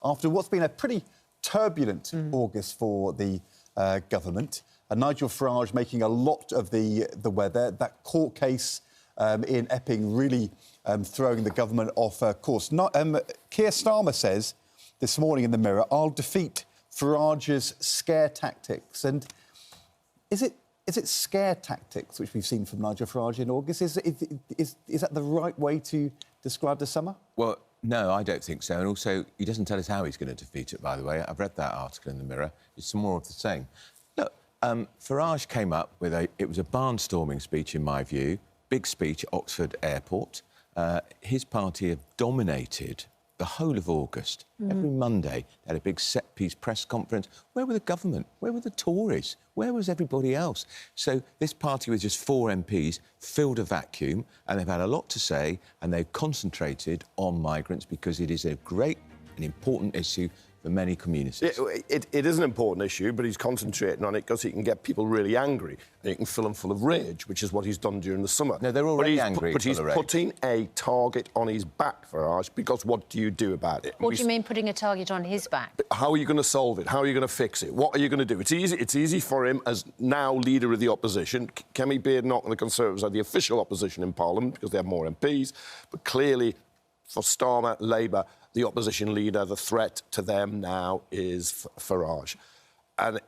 After what's been a pretty turbulent August for the government, Nigel Farage making a lot of the weather, that court case in Epping really throwing the government off course. Keir Starmer says this morning in the Mirror, "I'll defeat Farage's scare tactics." And is it scare tactics which we've seen from Nigel Farage in August? Is that the right way to describe the summer? Well, no, I don't think so. And also, he doesn't tell us how he's going to defeat it, by the way. I've read that article in the Mirror. It's more of the same. Look, Farage came up with it was a barnstorming speech, in my view, big speech at Oxford Airport. His party have dominated the whole of August. Every Monday, they had a big set-piece press conference. Where were the government? Where were the Tories? Where was everybody else? So this party with just 4 MPs filled a vacuum, and they've had a lot to say, and they've concentrated on migrants because it is a great and important issue for many communities. It is an important issue, but he's concentrating on it because he can get people really angry and he can fill them full of rage, which is what he's done during the summer. No, they're already angry. But he's putting a target on his back, Farage, because what do you do about it? What do you mean putting a target on his back? How are you going to solve it? How are you going to fix it? What are you going to do? It's easy for him as now leader of the opposition. Kemi Badenoch and the Conservatives are the official opposition in Parliament because they have more MPs, but clearly for Starmer, Labour, the opposition leader, the threat to them now is Farage. And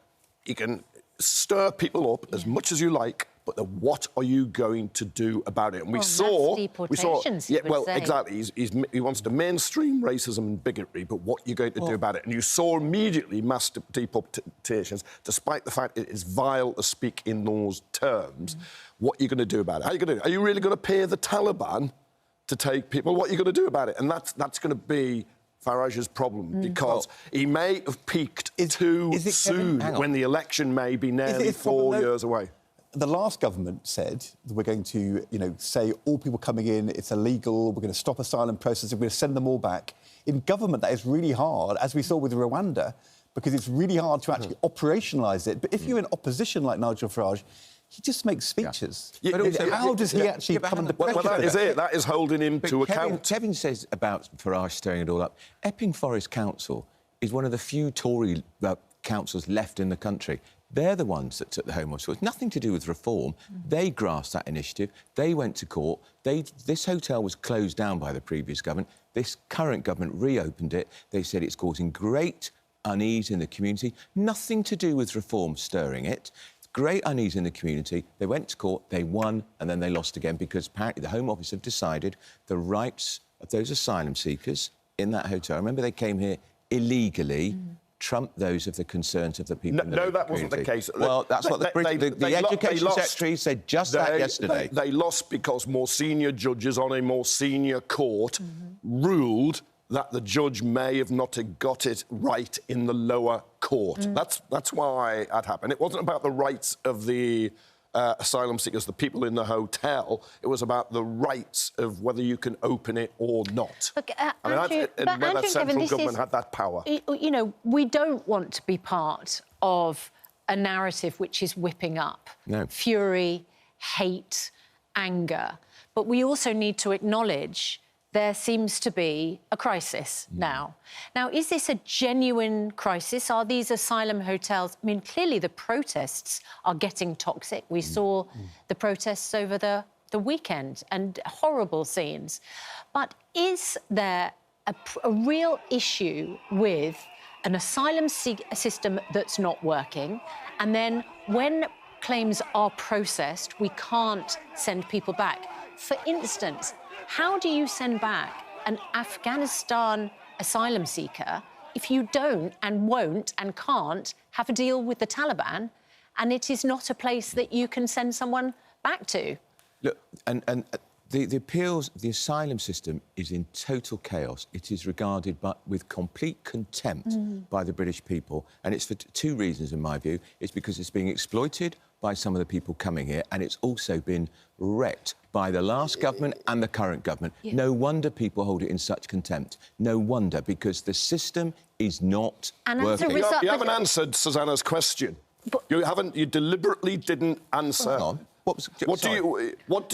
you can stir people up as much as you like, but what are you going to do about it? And we saw... exactly. He wants to mainstream racism and bigotry, but what are you going to do about it? And you saw immediately mass deportations, despite the fact it is vile to speak in those terms. What are you going to do about it? How are you going to do it? Are you really going to pay the Taliban to take people? What are you going to do about it? And that's going to be Farage's problem, because he may have peaked too soon when the election may be nearly 4 years away. The last government said that we're going to, say all people coming in, it's illegal, we're going to stop asylum processing, we're going to send them all back. In government, that is really hard, as we saw with Rwanda, because it's really hard to actually operationalise it. But if you're in opposition like Nigel Farage, he just makes speeches. Yeah. But also, how does he actually come under pressure? Well, that is it. That is holding him to account. Kevin says about Farage stirring it all up. Epping Forest Council is one of the few Tory councils left in the country. They're the ones that took the Home Office. It's nothing to do with reform. They grasped that initiative. They went to court. This hotel was closed down by the previous government. This current government reopened it. They said it's causing great unease in the community. Nothing to do with reform stirring it. Great unease in the community. They went to court, they won, and then they lost again because apparently the Home Office have decided the rights of those asylum seekers in that hotel, remember they came here illegally, trump those of the concerns of the people in the No, that wasn't the case. Well, that's what the Education Secretary said just that yesterday. They lost because more senior judges on a more senior court ruled that the judge may have not got it right in the lower court. That's why that happened. It wasn't about the rights of the asylum seekers, the people in the hotel. It was about the rights of whether you can open it or not. Look, whether that central government had that power. We don't want to be part of a narrative which is whipping up fury, hate, anger. But we also need to acknowledge there seems to be a crisis now. Now, is this a genuine crisis? Are these asylum hotels... I mean, clearly the protests are getting toxic. We saw the protests over the weekend and horrible scenes. But is there a real issue with an asylum system that's not working, and then when claims are processed, we can't send people back? For instance, how do you send back an Afghanistan asylum seeker if you don't and won't and can't have a deal with the Taliban, and it is not a place that you can send someone back to? Look, and the appeals, the asylum system is in total chaos. It is regarded with complete contempt by the British people, and it's for 2 reasons, in my view. It's because it's being exploited by some of the people coming here, and it's also been wrecked by the last government and the current government. No wonder people hold it in such contempt. No wonder, because the system is not working. You haven't answered Susanna's question. You deliberately didn't answer What was? What do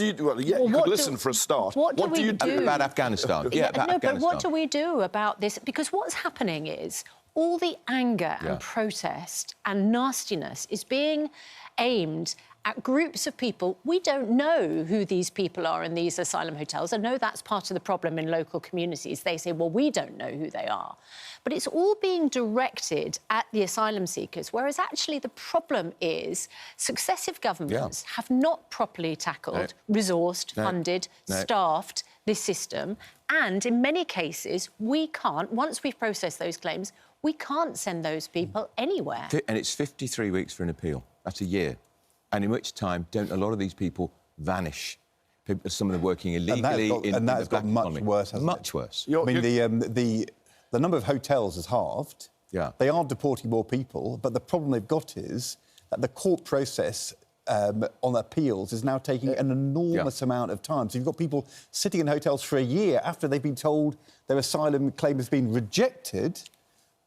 you do? Well, yeah, you could listen for a start. What do you do about Afghanistan? Yeah, about Afghanistan. But what do we do about this? Because what's happening is all the anger and protest and nastiness is being aimed at groups of people. We don't know who these people are in these asylum hotels. I know that's part of the problem in local communities. They say, well, we don't know who they are. But it's all being directed at the asylum seekers, whereas actually the problem is successive governments have not properly tackled, resourced, funded, staffed this system. And in many cases, we can't, once we've processed those claims, we can't send those people anywhere. And it's 53 weeks for an appeal. That's a year. And in which time don't a lot of these people vanish? Some of them working illegally in the black economy. Worse, hasn't much it? worse. I mean, the number of hotels has halved. Yeah. They are deporting more people, but the problem they've got is that the court process on appeals is now taking an enormous amount of time. So you've got people sitting in hotels for a year after they've been told their asylum claim has been rejected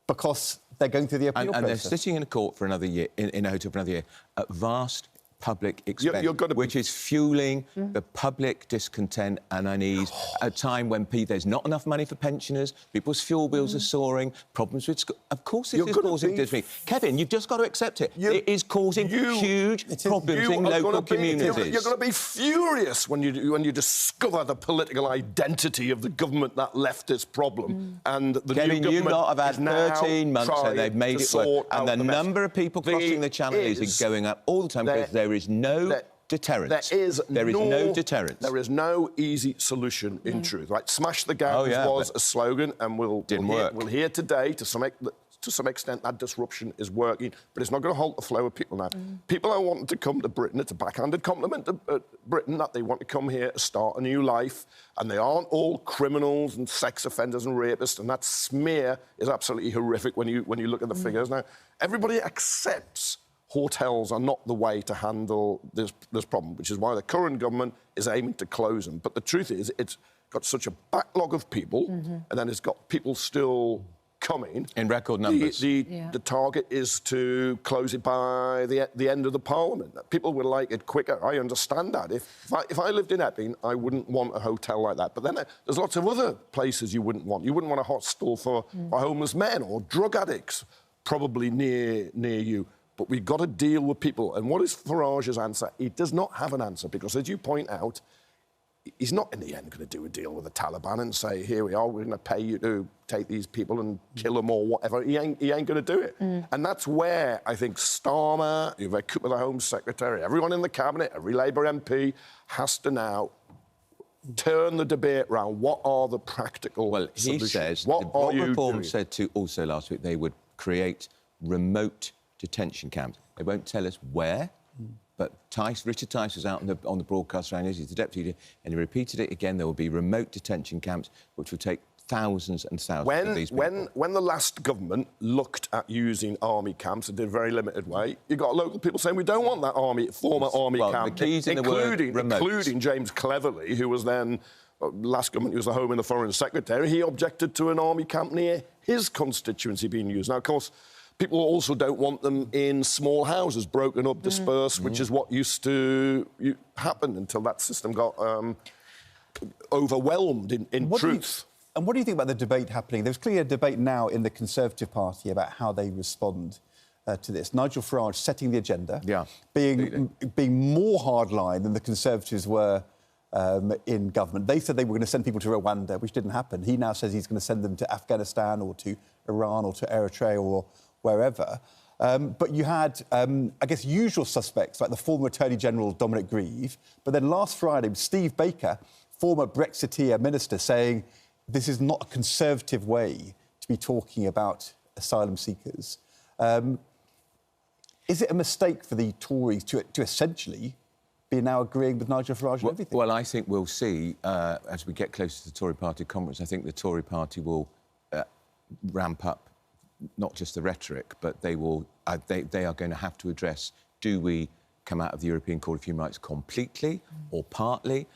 because they're going through the appeal process. And they're sitting in a court for another year, in a hotel for another year, at vast public expense, which is fuelling the public discontent and unease at a time when there's not enough money for pensioners, people's fuel bills are soaring, problems with... Of course it is causing dismay. Kevin, you've just got to accept it. It is causing huge problems in local communities. You're going to be furious when you discover the political identity of the government that left this problem. And the Kevin, new you government lot have had 13 months and they've made it work. And the number of people crossing the Channel is going up all the time because there is no deterrent. There is no deterrent. There is no easy solution, in truth. Right? Smash the gangs was a slogan, and we'll hear today, to some extent, that disruption is working, but it's not going to halt the flow of people now. People are wanting to come to Britain. It's a backhanded compliment to Britain that they want to come here to start a new life, and they aren't all criminals and sex offenders and rapists, and that smear is absolutely horrific when you look at the figures. Now, everybody accepts hotels are not the way to handle this problem, which is why the current government is aiming to close them. But the truth is, it's got such a backlog of people, and then it's got people still coming. In record numbers. The target is to close it by the end of the Parliament. People would like it quicker. I understand that. If I lived in Epping, I wouldn't want a hotel like that. But then there's lots of other places you wouldn't want. You wouldn't want a hostel for homeless men or drug addicts, probably near you. But we've got to deal with people. And what is Farage's answer? He does not have an answer because, as you point out, he's not in the end going to do a deal with the Taliban and say, here we are, we're going to pay you to take these people and kill them or whatever. He ain't going to do it. And that's where I think Starmer, Yves Cooper, the Home Secretary, everyone in the Cabinet, every Labour MP has to now turn the debate around. What are the practical solutions? He says, what Reform said also last week they would create remote detention camps. They won't tell us where, but Richard Tice was out on the broadcast around, he's the deputy, and he repeated it again. There will be remote detention camps, which will take thousands and thousands of these people. When the last government looked at using army camps and did a very limited way, you got local people saying we don't want that former army camp, the keys in the word remote. Including James Cleverly, who was then last government, he was the Home and the Foreign Secretary. He objected to an army camp near his constituency being used. Now, of course, people also don't want them in small houses, broken up, dispersed, which is what used to happen until that system got overwhelmed in truth. And what do you think about the debate happening? There's clearly a debate now in the Conservative Party about how they respond to this. Nigel Farage setting the agenda, being more hardline than the Conservatives were in government. They said they were going to send people to Rwanda, which didn't happen. He now says he's going to send them to Afghanistan or to Iran or to Eritrea or wherever. But you had, I guess, usual suspects like the former Attorney General Dominic Grieve, but then last Friday, Steve Baker, former Brexiteer minister, saying this is not a Conservative way to be talking about asylum seekers. Is it a mistake for the Tories to essentially be now agreeing with Nigel Farage on everything? Well, I think we'll see, as we get closer to the Tory party conference, I think the Tory party will ramp up not just the rhetoric, but they will. They are going to have to address: do we come out of the European Court of Human Rights completely or partly.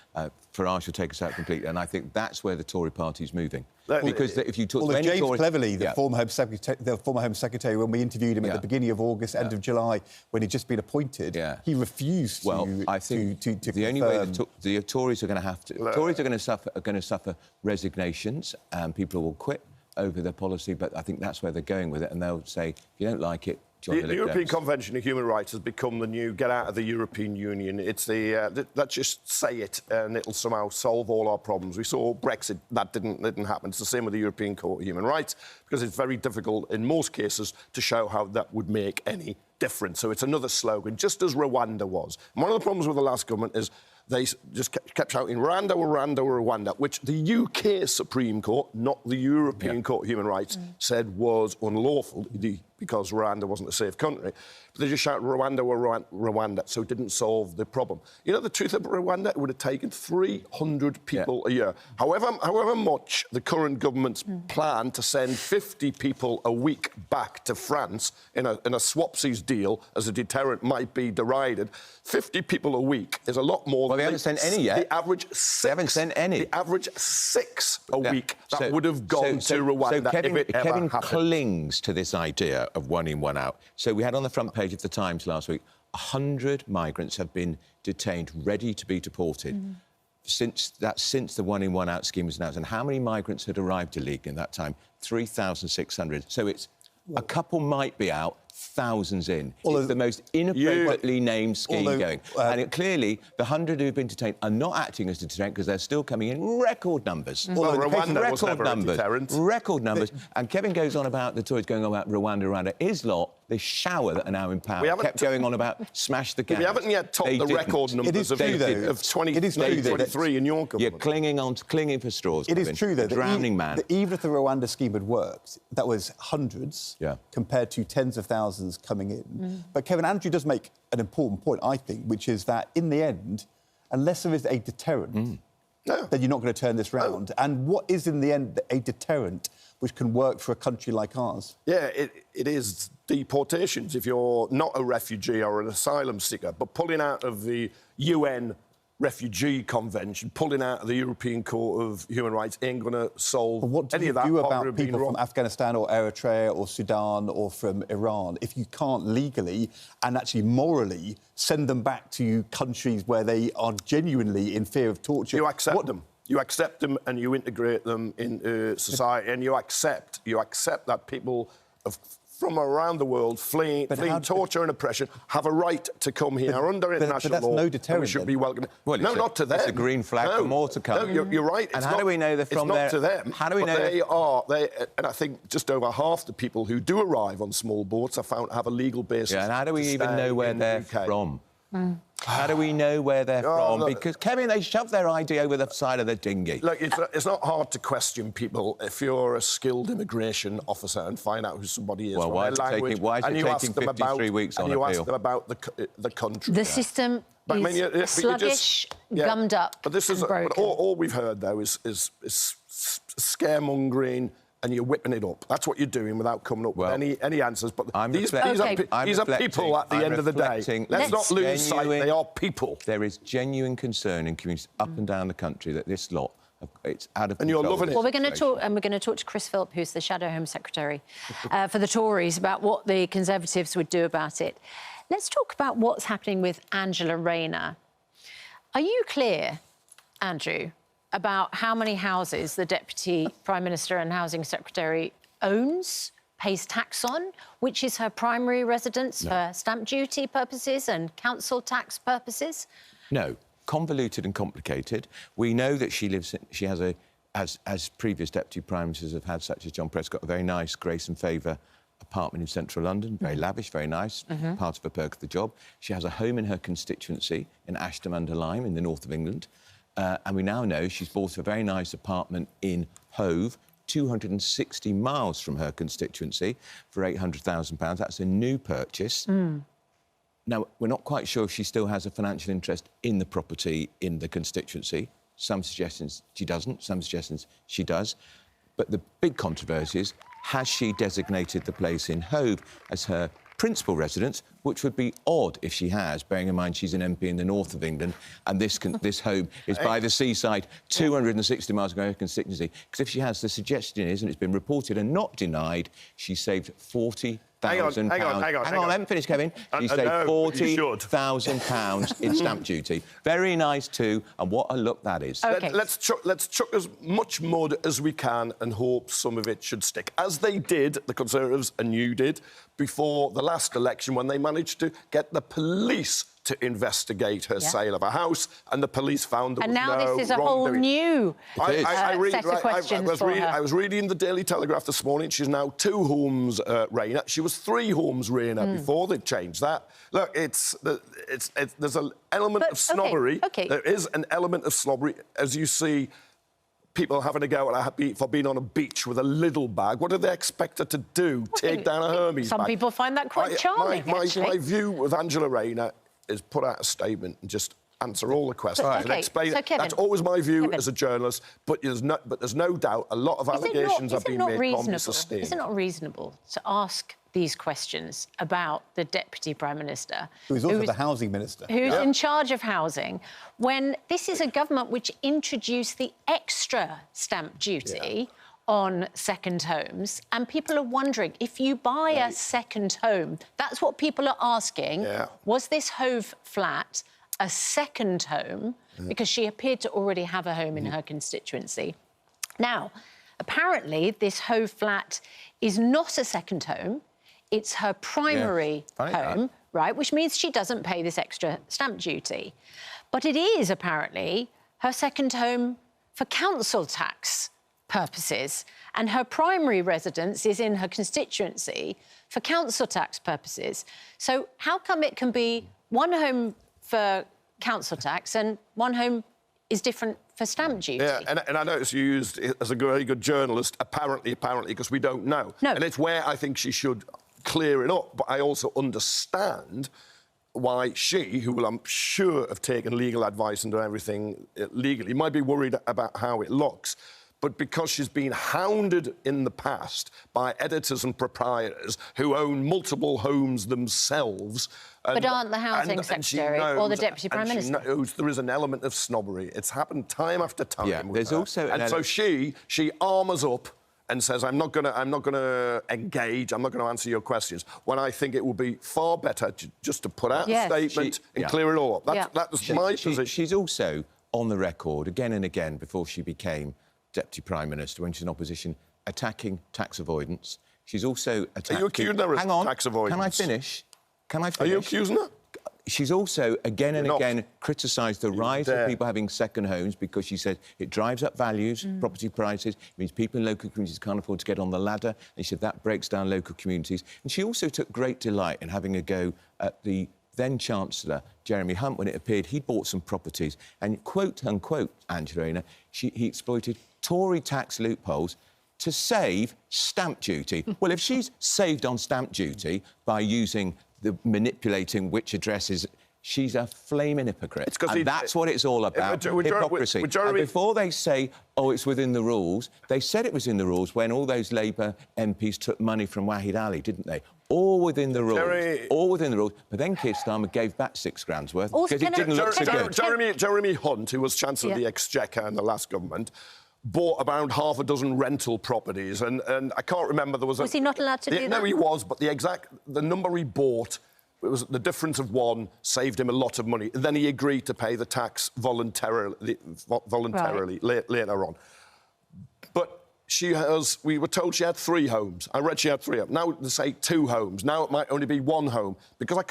Farage will take us out completely, and I think that's where the Tory party is moving. Because if you talk to any James Tory... Cleverly, the former Home Secretary, when we interviewed him at the beginning of August, end of July, when he'd just been appointed, he refused to... Well, I think the only way the Tories are going to have to... Tories are going to suffer resignations, and people will quit over their policy, but I think that's where they're going with it, and they'll say, if you don't like it, join the European Convention of Human Rights has become the new get out of the European Union. It's the let's just say it and it'll somehow solve all our problems. We saw Brexit, that didn't happen. It's the same with the European Court of Human Rights, because it's very difficult in most cases to show how that would make any difference. So it's another slogan, just as Rwanda was. And one of the problems with the last government is they just kept shouting, Rwanda, Rwanda, Rwanda, which the UK Supreme Court, not the European Court of Human Rights, said was unlawful because Rwanda wasn't a safe country. But they just shouted, Rwanda, Rwanda, so it didn't solve the problem. You know, the truth about Rwanda, it would have taken 300 people a year. However much the current government's plan to send 50 people a week back to France in a swapsies deal as a deterrent might be derided, 50 people a week is a lot more than... Well, they haven't sent any yet. The average 6... They haven't sent any. The average 6 a week that would have gone to Rwanda if it ever Kevin happened. clings to this idea of one in, one out. So we had on the front page of the Times last week, 100 migrants have been detained, ready to be deported. Since the one in, one out scheme was announced. And how many migrants had arrived illegally in that time? 3,600. So it's a couple might be out, thousands in. It's the most inappropriately named scheme going. And clearly, the 100 who've been detained are not acting as a deterrent because they're still coming in record numbers. Well, Rwanda was never a deterrent. Record numbers. And Kevin goes on about the Tories going on about Rwanda. His lot, the shower that are now in power, kept going on about smash the gas. We haven't yet topped the record numbers of 2023 in your government. You're clinging for straws. It is true, though, drowning man. Even if the Rwanda scheme had worked, that was hundreds compared to tens of thousands coming in. But Kevin, Andrew does make an important point, I think, which is that in the end, unless there is a deterrent, then you're not going to turn this round. And what is in the end a deterrent which can work for a country like ours? Yeah, it is deportations if you're not a refugee or an asylum seeker. But pulling out of the UN Refugee Convention, pulling out of the European Court of Human Rights ain't going to solve any of that. What do you do about people from Afghanistan or Eritrea or Sudan or from Iran if you can't legally and actually morally send them back to countries where they are genuinely in fear of torture? You accept them. You accept them and you integrate them into society, and you accept that people from around the world fleeing torture and oppression have a right to come here under international law. No deterrent. We should be welcome. Well, not to them. It's a green flag for more to come. No, you're right. And how do we know they're from there? It's not to them. How do we know and I think just over half the people who do arrive on small boats are found to have a legal basis. Yeah, and how do we even know where they're from? How do we know where they're from? Look, because, Kevin, they shove their ID over the side of the dinghy. Look, it's not hard to question people if you're a skilled immigration officer and find out who somebody is. Well, why is it taking 53 weeks on appeal? And you ask them about the country. The system is sluggish, gummed up, but this is broken. All we've heard, though, is scaremongering, and you're whipping it up. That's what you're doing without coming up with any answers. But these are people at the end of the day. Let's not lose sight. They are people. There is genuine concern in communities up and down the country that this lot, it's out of control. And you're loving it. Well, we're going to talk to Chris Philp, who's the Shadow Home Secretary for the Tories, about what the Conservatives would do about it. Let's talk about what's happening with Angela Rayner. Are you clear, Andrew, about how many houses the Deputy Prime Minister and Housing Secretary owns, pays tax on, which is her primary residence for stamp duty purposes and council tax purposes? No. Convoluted and complicated. We know that she has as previous Deputy Prime Ministers have had, such as John Prescott, a very nice Grace and Favour apartment in central London, very lavish, very nice, part of a perk of the job. She has a home in her constituency in Ashton-under-Lyme in the north of England. And we now know she's bought a very nice apartment in Hove, 260 miles from her constituency, for £800,000. That's a new purchase. Now, we're not quite sure if she still has a financial interest in the property in the constituency. Some suggestions she doesn't, some suggestions she does. But the big controversy is, has she designated the place in Hove as her principal residence, which would be odd if she has, bearing in mind she's an MP in the north of England, and this home is by the seaside, 260 miles away from her constituency. Because if she has, the suggestion is, and it's been reported and not denied, she saved £40,000. Hang on. I haven't finished, Kevin. She saved £40,000 in stamp duty. Very nice too, and what a look that is. Okay. Let's chuck as much mud as we can and hope some of it should stick, as they did, the Conservatives and you did, before the last election when they managed to get the police to investigate her sale of a house, and the police found there was no wrongdoing. And now this is a whole new set of questions for her. I was reading the Daily Telegraph this morning. She's now 2 homes, Rayner. She was 3 homes, Rayner, before they changed that. Look, there's an element of snobbery. Okay. There is an element of snobbery, as you see people having a go at her for being on a beach with a little bag. What do they expect her to do? Take down a Hermes bag? Some people find that quite charming, actually. My view with Angela Rayner is put out a statement and just answer all the questions and explain it. Kevin, that's always my view as a journalist, but there's no doubt a lot of allegations have been made can't be sustained. Is it not reasonable to ask these questions about the Deputy Prime Minister, who's also the Housing Minister, who's in charge of housing, when this is a government which introduced the extra stamp duty on second homes, and people are wondering, if you buy a second home, that's what people are asking, was this Hove flat a second home? Because she appeared to already have a home in her constituency. Now, apparently, this Hove flat is not a second home. It's her primary home, right, which means she doesn't pay this extra stamp duty. But it is, apparently, her second home for council tax purposes, and her primary residence is in her constituency for council tax purposes. So how come it can be one home for council tax and one home is different for stamp duty? Yeah, and I noticed you used it as a very good journalist, apparently, because we don't know. No. And it's where I think she should clear it up, but I also understand why she, who will, I'm sure, have taken legal advice and done everything legally, might be worried about how it looks. But because she's been hounded in the past by editors and proprietors who own multiple homes themselves... But aren't the Housing Secretary or the Deputy Prime Minister? She knows there is an element of snobbery. It's happened time after time. Yeah, there's her. also... And so she armours up and says, I'm not going to engage, I'm not going to answer your questions, when I think it would be far better just to put out a statement and clear it all up. That's my position. She's also on the record, again and again, before she became Deputy Prime Minister, when she's in opposition, attacking tax avoidance. She's also attacking... Are you accusing her of tax avoidance? Can I finish? Are you accusing her? She's also, again and again, criticised the rise of people having second homes because she said it drives up values, property prices, it means people in local communities can't afford to get on the ladder, and she said that breaks down local communities. And she also took great delight in having a go at the then-Chancellor, Jeremy Hunt, when it appeared he'd bought some properties, and, quote-unquote, Angela Rayner, he exploited Tory tax loopholes to save stamp duty. Well, if she's saved on stamp duty by manipulating which addresses, she's a flaming hypocrite. And that's what it's all about, hypocrisy. And before they say, oh, it's within the rules, they said it was in the rules when all those Labour MPs took money from Wahid Ali, didn't they? All within the rules. All within the rules. But then Keir Starmer gave back £6,000 worth because it didn't look so good. Jeremy Hunt, who was Chancellor of the Exchequer in the last government, bought around half a dozen rental properties, and I can't remember, there was... Was he not allowed to do that? No, he was, but the number he bought, it was the difference of one, saved him a lot of money. And then he agreed to pay the tax voluntarily later on. But we were told she had 3 homes. I read she had 3 homes. Now they say 2 homes. Now it might only be 1 home. Because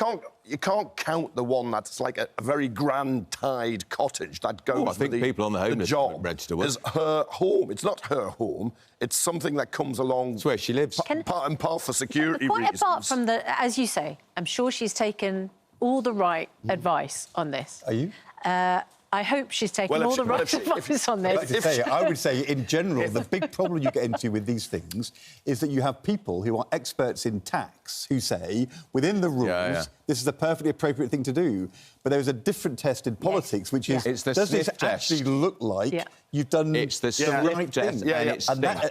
you can't count the one that's like a very grand tide cottage that goes I think people on the home job register is her home. It's not her home. It's something that comes along... It's where she lives. Part and part for security reasons. Quite apart from as you say, I'm sure she's taken all the right advice on this. Are you? I hope she's taken all the right advice on this. I would say, in general, the big problem you get into with these things is that you have people who are experts in tax who say, within the rules, this is a perfectly appropriate thing to do. But there's a different test in politics, which is, does this actually look like you've done the right thing?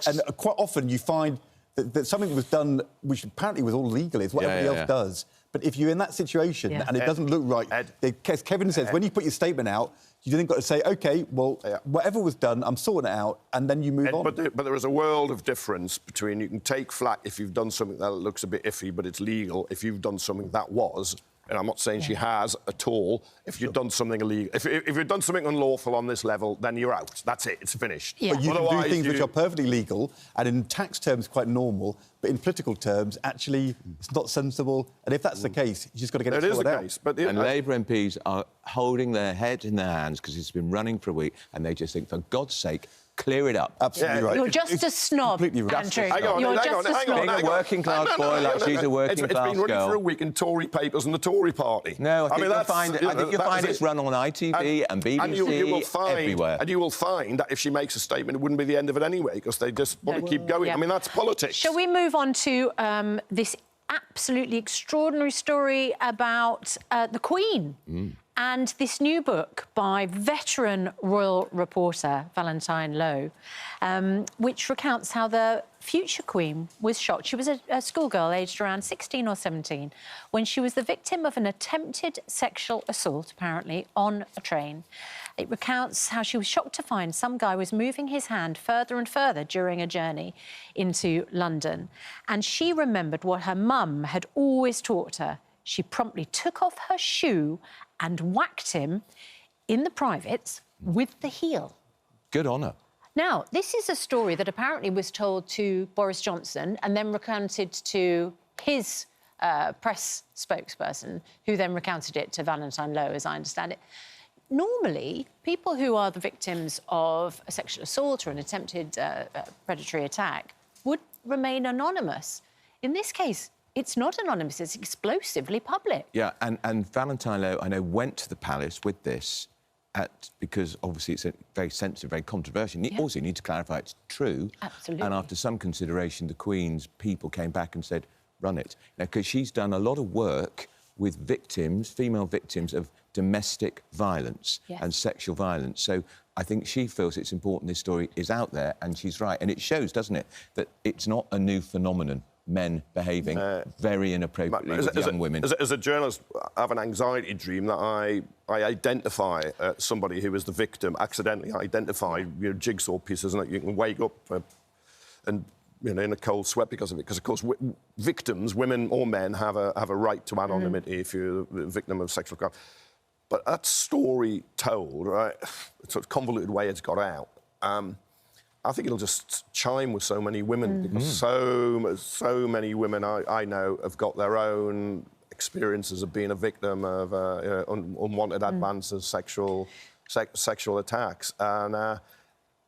And quite often you find that something was done which apparently was all legal, is what everybody else does. But if you're in that situation and it doesn't look right, as Kevin says, when you put your statement out, you then got to say, OK, well, whatever was done, I'm sorting it out, and then you move on. But there is a world of difference between you can take flack if you've done something that looks a bit iffy, but it's legal, if you've done something that was... And I'm not saying she has at all. If you've done something illegal, if you've done something unlawful on this level, then you're out. That's it. It's finished. Yeah. But you can do things which are perfectly legal and in tax terms quite normal, but in political terms, actually, it's not sensible. And if that's the case, you just got to get it sorted out. It is the case. But and Labour MPs are holding their head in their hands because it's been running for a week, and they just think, for God's sake, clear it up. Absolutely right. You're just a snob, Andrew. You're just a snob. Being a working-class boy like she's a working-class girl. It's been running for a week in Tory papers and the Tory party. No, I think you'll find it's run on ITV and BBC, everywhere. And you will find that if she makes a statement, it wouldn't be the end of it anyway, because they just want to keep going. I mean, that's politics. Shall we move on to this absolutely extraordinary story about the Queen and this new book by veteran royal reporter Valentine Lowe, which recounts how the future Queen was shot. She was a schoolgirl aged around 16 or 17 when she was the victim of an attempted sexual assault, apparently, on a train. It recounts how she was shocked to find some guy was moving his hand further and further during a journey into London. And she remembered what her mum had always taught her. She promptly took off her shoe and whacked him in the privates with the heel. Good on her. Now, this is a story that apparently was told to Boris Johnson and then recounted to his press spokesperson, who then recounted it to Valentine Lowe, as I understand it. Normally, people who are the victims of a sexual assault or an attempted predatory attack would remain anonymous. In this case, it's not anonymous, it's explosively public. Yeah, and Valentine Lowe, I know, went to the palace with this because obviously it's a very sensitive, very controversial. You also need to clarify it's true. Absolutely. And after some consideration, the Queen's people came back and said, run it. Because she's done a lot of work with victims, female victims of domestic violence and sexual violence. So I think she feels it's important this story is out there, and she's right. And it shows, doesn't it, that it's not a new phenomenon. Men behaving very inappropriately with young women. As a journalist, I have an anxiety dream that I identify somebody who is the victim, accidentally identify jigsaw pieces, and that you can wake up and in a cold sweat because of it. Because, of course, victims, women or men, have a right to anonymity if you're the victim of sexual crime. But that story told, right, sort of convoluted way it's got out, I think it'll just chime with so many women because so many women I know have got their own experiences of being a victim of unwanted advances, sexual attacks, and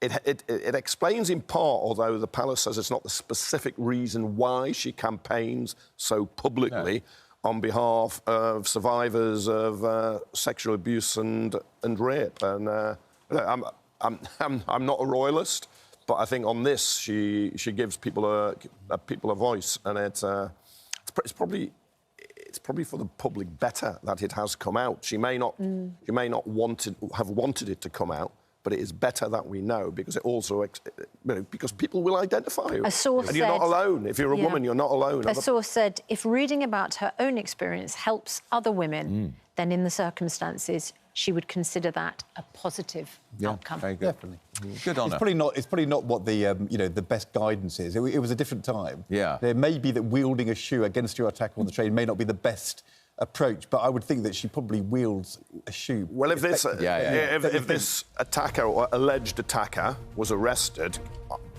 it explains in part, although the palace says it's not the specific reason why she campaigns so publicly on behalf of survivors of sexual abuse and rape. And I'm not a royalist. But I think on this, she gives people a voice, and it's probably for the public better that it has come out. She may not have wanted it to come out, but it is better that we know because it also because people will identify you. A source and you're not alone. If you're a woman, you're not alone. A source said, if reading about her own experience helps other women, then in the circumstances, she would consider that a positive outcome. Very good. Definitely. Good on her. It's probably not what the the best guidance is. It was a different time. Yeah. It may be that wielding a shoe against your attacker on the train may not be the best approach, but I would think that she probably wields a shoe. Well, if this attacker or alleged attacker was arrested,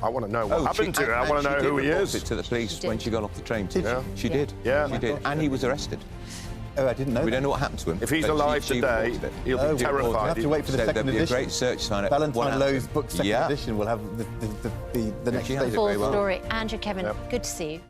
I want to know what happened to her. I want to know who he is. She did report it to the police when she got off the train. She did. Yeah. She did. And he was arrested. Oh, I didn't know. We don't know what happened to him. If he's alive today, he'll be terrified. We'll have to wait for the second edition. There'll be a great search to find out. Valentine Lowe's book, second edition, will have the next stage. Full story. Andrew, Kevin, good to see you.